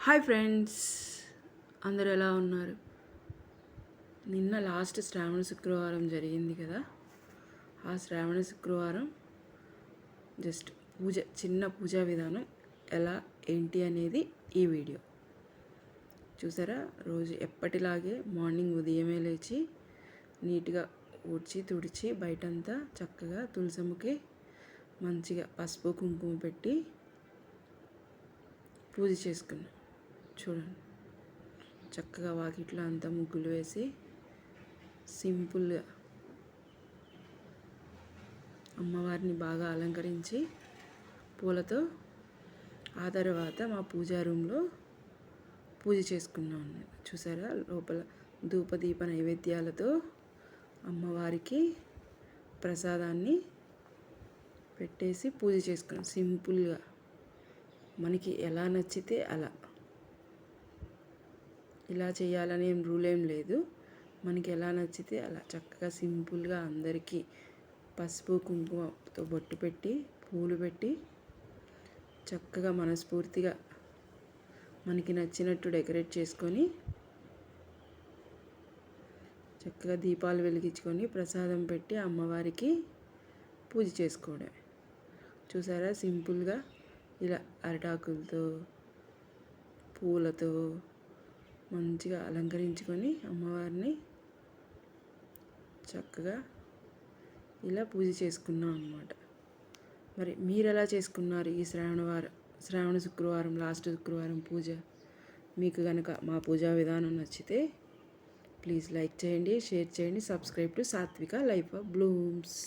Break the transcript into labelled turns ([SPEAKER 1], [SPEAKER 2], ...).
[SPEAKER 1] Hi friends, అందరు ఎలా ఉన్నారు? నిన్న లాస్ట్ శ్రావణ శుక్రవారం జరిగింది కదా. ఆ శ్రావణ శుక్రవారం జస్ట్ చిన్న పూజా విధానం ఎలా ఏంటి అనేది ఈ వీడియో చూసారా. రోజు ఎప్పటిలాగే మార్నింగ్ ఉదయమే లేచి నీట్గా ఊడ్చి తుడిచి బయటంతా చక్కగా తులసమ్మకి మంచిగా పసుపు కుంకుమ పెట్టి పూజ చేసుకున్నాం. చూడండి, చక్కగా వాకిట్లో అంతా ముగ్గులు వేసి సింపుల్గా అమ్మవారిని బాగా అలంకరించి పూలతో ఆ తర్వాత మా పూజా రూమ్లో పూజ చేసుకున్నాం. చూసారా, లోపల ధూపదీప నైవేద్యాలతో అమ్మవారికి ప్రసాదాన్ని పెట్టేసి పూజ చేసుకున్నాం. సింపుల్గా మనకి ఎలా నచ్చితే అలా, ఇలా చేయాలని రూల్ ఏం లేదు. మనకి ఎలా నచ్చితే అలా చక్కగా సింపుల్గా అందరికీ పసుపు కుంకుమతో బొట్టు పెట్టి పూలు పెట్టి చక్కగా మనస్ఫూర్తిగా మనకి నచ్చినట్టు డెకరేట్ చేసుకొని చక్కగా దీపాలు వెలిగించుకొని ప్రసాదం పెట్టి అమ్మవారికి పూజ చేసుకోవడమే. చూసారా, సింపుల్గా ఇలా అరిటాకులతో పూలతో మంచిగా అలంకరించుకొని అమ్మవారిని చక్కగా ఇలా పూజ చేసుకున్నాం అన్నమాట. మరి మీరు ఎలా చేసుకున్నారు ఈ శ్రావణ శుక్రవారం లాస్ట్ శుక్రవారం పూజ? మీకు కనుక మా పూజా విధానం నచ్చితే ప్లీజ్ లైక్ చేయండి, షేర్ చేయండి, సబ్స్క్రైబ్ టు సాత్విక లైఫ్ ఆఫ్ బ్లూమ్స్.